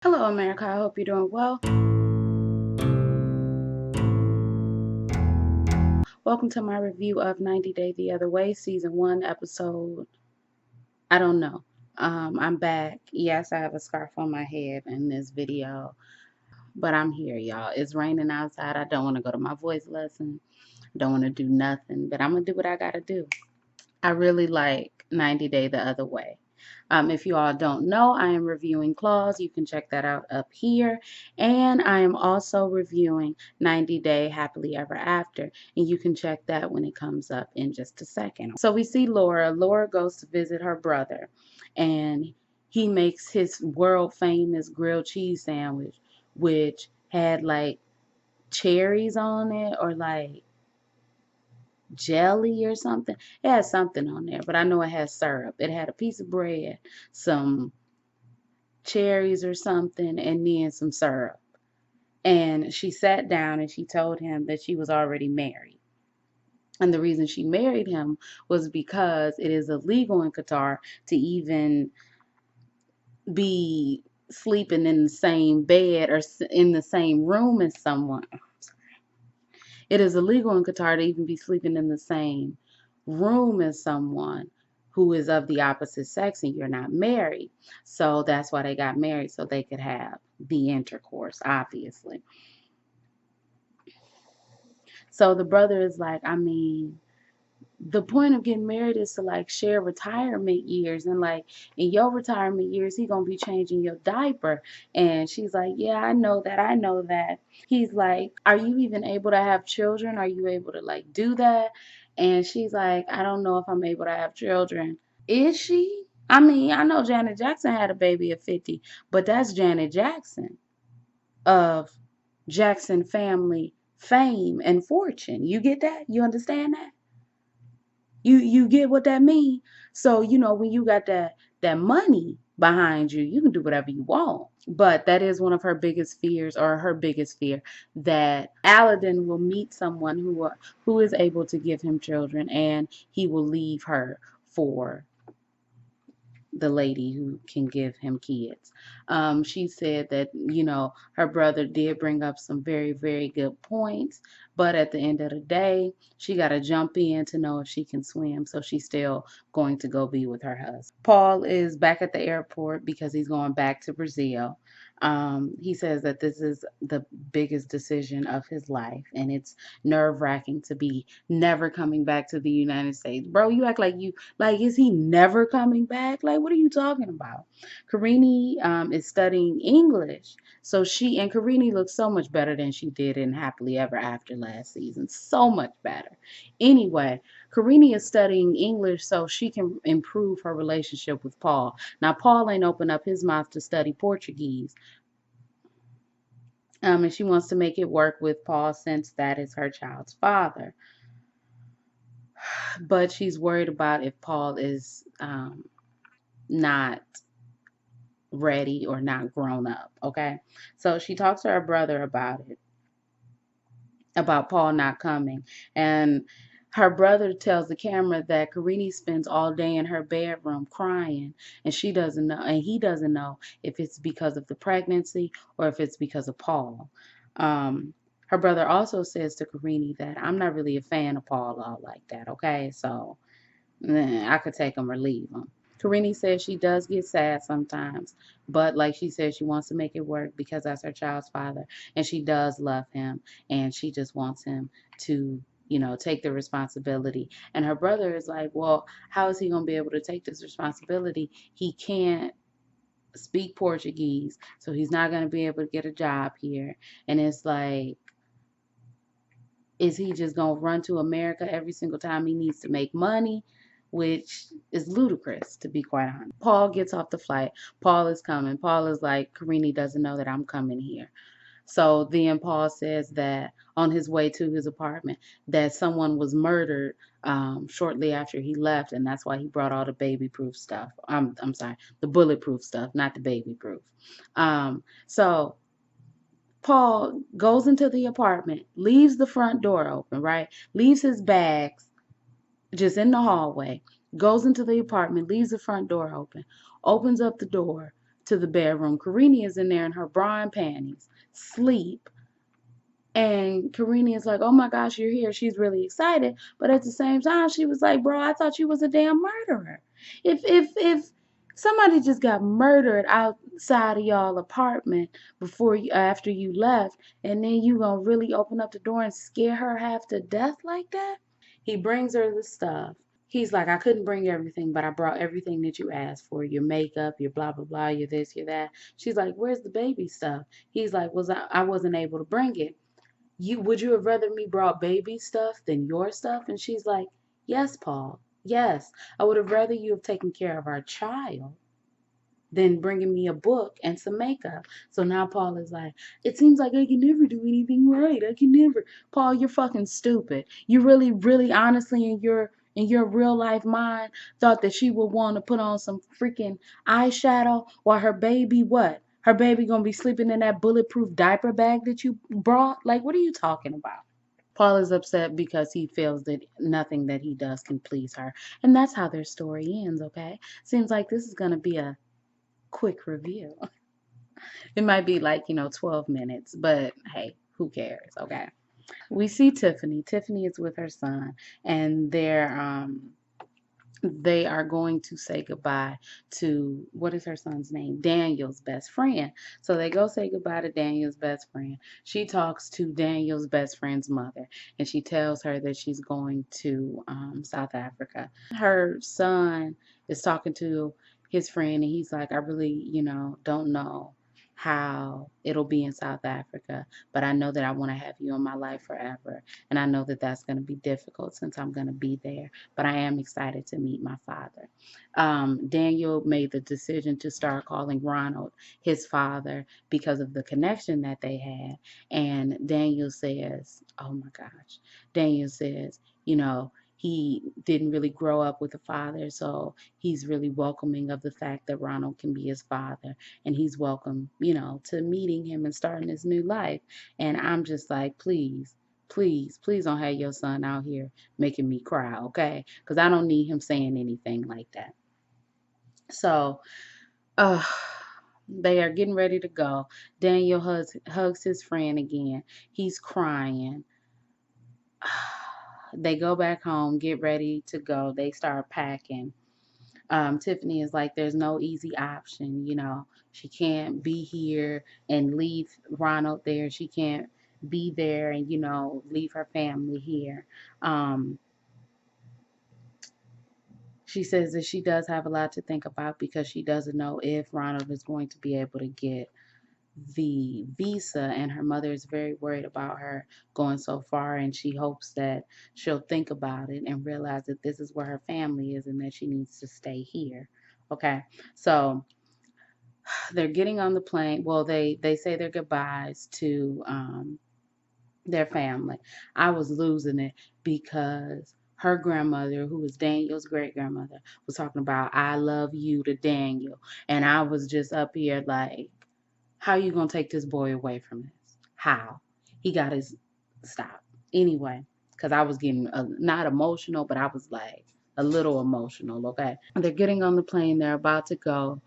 Hello, America. I hope you're doing well. Welcome to my review of 90 Day the Other Way, Season 1, Episode. I don't know. I'm back. Yes, I have a scarf on my head in this video, but I'm here, y'all. It's raining outside. I don't want to go to my voice lesson. I don't want to do nothing, but I'm going to do what I got to do. I really like 90 Day the Other Way. If you all don't know, I am reviewing Claws. You can check that out up here. And I am also reviewing 90 Day Happily Ever After. And you can check that when it comes up in just a second. So we see Laura. Laura goes to visit her brother. And he makes his world famous grilled cheese sandwich, which had like cherries on it or like jelly or something. It had something on there, but I know it has syrup. It had a piece of bread, some cherries or something, and then some syrup. And she sat down and she told him that she was already married. And the reason she married him was because it is illegal in Qatar to even be sleeping in the same bed or in the same room as someone. It is illegal in Qatar to even be sleeping in the same room as someone who is of the opposite sex and you're not married. So that's why they got married, so they could have the intercourse, obviously. So the brother is like, the point of getting married is to like share retirement years, and like in your retirement years he gonna be changing your diaper. And she's like, yeah, I know that. He's like, are you even able to have children? Are you able to like do that? And she's like, I don't know if I'm able to have children. Is she? I know Janet Jackson had a baby at 50, but that's Janet Jackson of Jackson family fame and fortune. You get that? You understand that? You get what that mean? So, when you got that money behind you, you can do whatever you want. But that is one of her biggest fears, or her biggest fear, that Aladdin will meet someone who is able to give him children, and he will leave her for the lady who can give him kids. She said that, her brother did bring up some very, very good points, but at the end of the day, she got to jump in to know if she can swim. So she's still going to go be with her husband. Paul is back at the airport because he's going back to Brazil. He says that this is the biggest decision of his life, and it's nerve wracking to be never coming back to the United States. Bro, you act like is he never coming back? Like, what are you talking about? Karini is studying English. So Karini looks so much better than she did in Happily Ever After last season. So much better. Anyway, Karini is studying English so she can improve her relationship with Paul. Now, Paul ain't opened up his mouth to study Portuguese. And she wants to make it work with Paul since that is her child's father. But she's worried about if Paul is not ready or not grown up. Okay. So she talks to her brother about it, about Paul not coming. And her brother tells the camera that Karini spends all day in her bedroom crying, and she doesn't know, and he doesn't know if it's because of the pregnancy or if it's because of Paul. Her brother also says to Karini that I'm not really a fan of Paul all like that. Okay. So I could take him or leave him. Karini says she does get sad sometimes, but like she said, she wants to make it work because that's her child's father, and she does love him, and she just wants him to, take the responsibility. And her brother is like, well, how is he going to be able to take this responsibility? He can't speak Portuguese, so he's not going to be able to get a job here. And it's like, is he just going to run to America every single time he needs to make money? Which is ludicrous, to be quite honest. Paul gets off the flight. Paul is coming. Paul is like, Karini doesn't know that I'm coming here. So then Paul says that on his way to his apartment, that someone was murdered shortly after he left, and that's why he brought all the baby-proof stuff. I'm sorry, the bulletproof stuff, not the baby-proof. So Paul goes into the apartment, leaves the front door open, right? Leaves his bags just in the hallway, goes into the apartment, leaves the front door open, opens up the door to the bedroom. Karina is in there in her bra and panties, sleep. And Karina is like, oh my gosh, you're here. She's really excited. But at the same time, she was like, bro, I thought you was a damn murderer. If somebody just got murdered outside of y'all apartment after you left, and then you gonna really open up the door and scare her half to death like that? He brings her the stuff. He's like, I couldn't bring everything, but I brought everything that you asked for. Your makeup, your blah blah blah, your this, your that. She's like, where's the baby stuff? He's like, I wasn't able to bring it. Would you have rather me brought baby stuff than your stuff? And she's like, yes, Paul. Yes, I would have rather you have taken care of our child than bringing me a book and some makeup. So now Paul is like, it seems like I can never do anything right. I can never. Paul, you're fucking stupid. You really, really, honestly, in your real life mind, thought that she would want to put on some freaking eyeshadow while her baby what? Her baby gonna be sleeping in that bulletproof diaper bag that you brought? Like, what are you talking about? Paul is upset because he feels that nothing that he does can please her. And that's how their story ends, okay? Seems like this is gonna be a quick review. It might be like, 12 minutes, but hey, who cares? Okay. We see Tiffany. Tiffany is with her son, and they are going to say goodbye to, what is her son's name? Daniel's best friend. So they go say goodbye to Daniel's best friend. She talks to Daniel's best friend's mother, and she tells her that she's going to South Africa. Her son is talking to his friend, and he's like, I really, don't know how it'll be in South Africa, but I know that I want to have you in my life forever. And I know that that's going to be difficult since I'm going to be there, but I am excited to meet my father. Daniel made the decision to start calling Ronald his father because of the connection that they had. And Daniel says, oh my gosh, Daniel says, he didn't really grow up with a father, so he's really welcoming of the fact that Ronald can be his father, and he's welcome, to meeting him and starting his new life. And I'm just like, please, please, please don't have your son out here making me cry, okay? Because I don't need him saying anything like that. So, uh, they are getting ready to go. Daniel hugs his friend again. He's crying. They go back home, get ready to go. They start packing. Tiffany is like, there's no easy option. She can't be here and leave Ronald there. She can't be there and, leave her family here. She says that she does have a lot to think about because she doesn't know if Ronald is going to be able to get the visa, and her mother is very worried about her going so far, and she hopes that she'll think about it and realize that this is where her family is and that she needs to stay here. Okay, so they're getting on the plane. Well, they say their goodbyes to their family. I was losing it because her grandmother, who was Daniel's great grandmother, was talking about I love you to Daniel, and I was just up here like, how you gonna take this boy away from this? How? He got his stop. Anyway, because I was getting not emotional, but I was like a little emotional, okay? They're getting on the plane. They're about to go.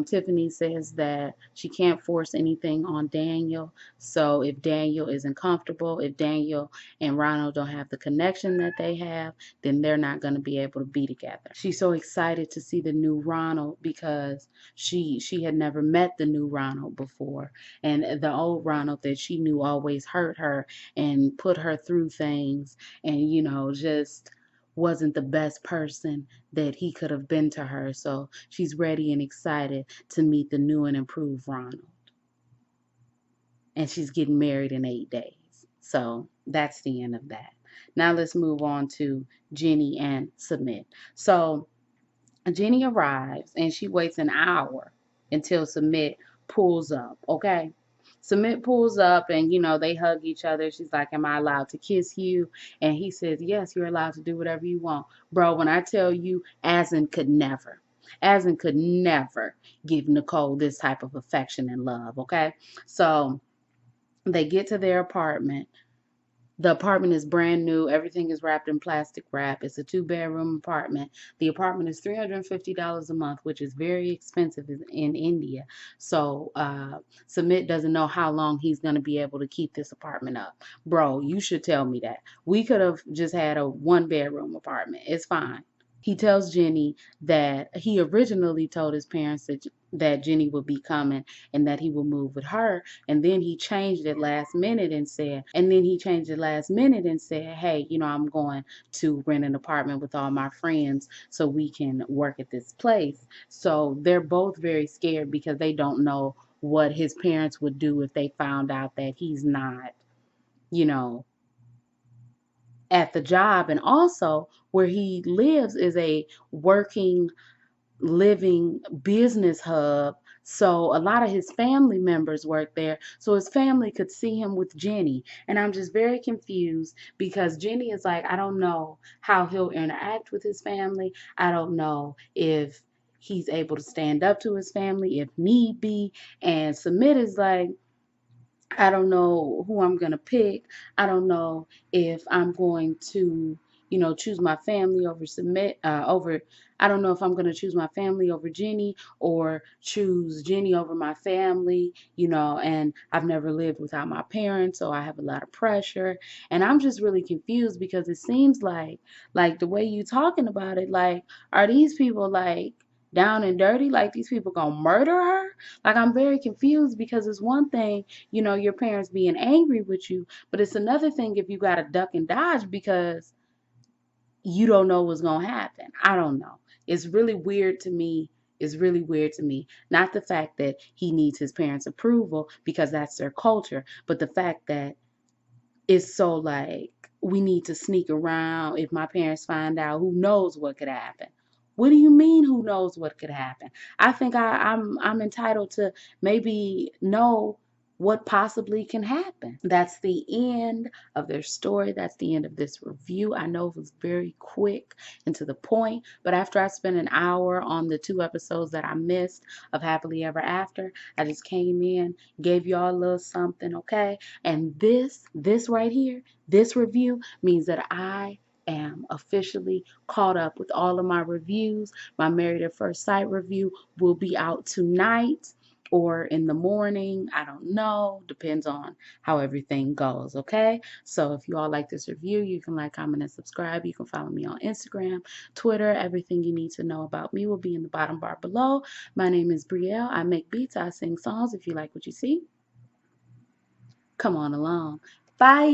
Tiffany says that she can't force anything on Daniel. So if Daniel isn't comfortable, if Daniel and Ronald don't have the connection that they have, then they're not going to be able to be together. She's so excited to see the new Ronald because she had never met the new Ronald before. And the old Ronald that she knew always hurt her and put her through things and, just wasn't the best person that he could have been to her. So she's ready and excited to meet the new and improved Ronald. And she's getting married in 8 days. So that's the end of that. Now let's move on to Jenny and Submit. So Jenny arrives and she waits an hour until Submit pulls up, okay? Submit pulls up and, they hug each other. She's like, am I allowed to kiss you? And he says, yes, you're allowed to do whatever you want. Bro, when I tell you, Asin could never give Nicole this type of affection and love, okay? So they get to their apartment. The apartment is brand new. Everything is wrapped in plastic wrap. It's a two-bedroom apartment. The apartment is $350 a month, which is very expensive in India. So, Submit doesn't know how long he's going to be able to keep this apartment up. Bro, you should tell me that. We could have just had a one-bedroom apartment. It's fine. He tells Jenny that he originally told his parents that Jenny would be coming and that he would move with her. And then he changed it last minute and said, hey, I'm going to rent an apartment with all my friends so we can work at this place. So they're both very scared because they don't know what his parents would do if they found out that he's not, you know, at the job. And also, where he lives is a working living business hub. So a lot of his family members work there. So his family could see him with Jenny. And I'm just very confused because Jenny is like, I don't know how he'll interact with his family. I don't know if he's able to stand up to his family if need be. And Submit is like, I don't know who I'm going to pick. I don't know if I'm going to, choose my family over. I don't know if I'm going to choose my family over Jenny or choose Jenny over my family, and I've never lived without my parents, so I have a lot of pressure. And I'm just really confused because it seems like the way you talking about it, like, are these people like down and dirty? Like these people gonna murder her? Like I'm very confused because it's one thing your parents being angry with you. But it's another thing if you got to duck and dodge because you don't know what's going to happen. I don't know. It's really weird to me. It's really weird to me. Not the fact that he needs his parents' approval because that's their culture, but the fact that it's so like we need to sneak around. If my parents find out, who knows what could happen? What do you mean who knows what could happen? I think I'm entitled to maybe know what possibly can happen. That's the end of their story. That's the end of this review. I know it was very quick and to the point, but after I spent an hour on the 2 episodes that I missed of Happily Ever After, I just came in, gave y'all a little something, okay? And this right here, this review means that I am officially caught up with all of my reviews. My Married at First Sight review will be out tonight or in the morning. I don't know. Depends on how everything goes, okay? So if you all like this review, you can like, comment, and subscribe. You can follow me on Instagram, Twitter. Everything you need to know about me will be in the bottom bar below. My name is Brielle. I make beats. I sing songs. If you like what you see, come on along. Bye.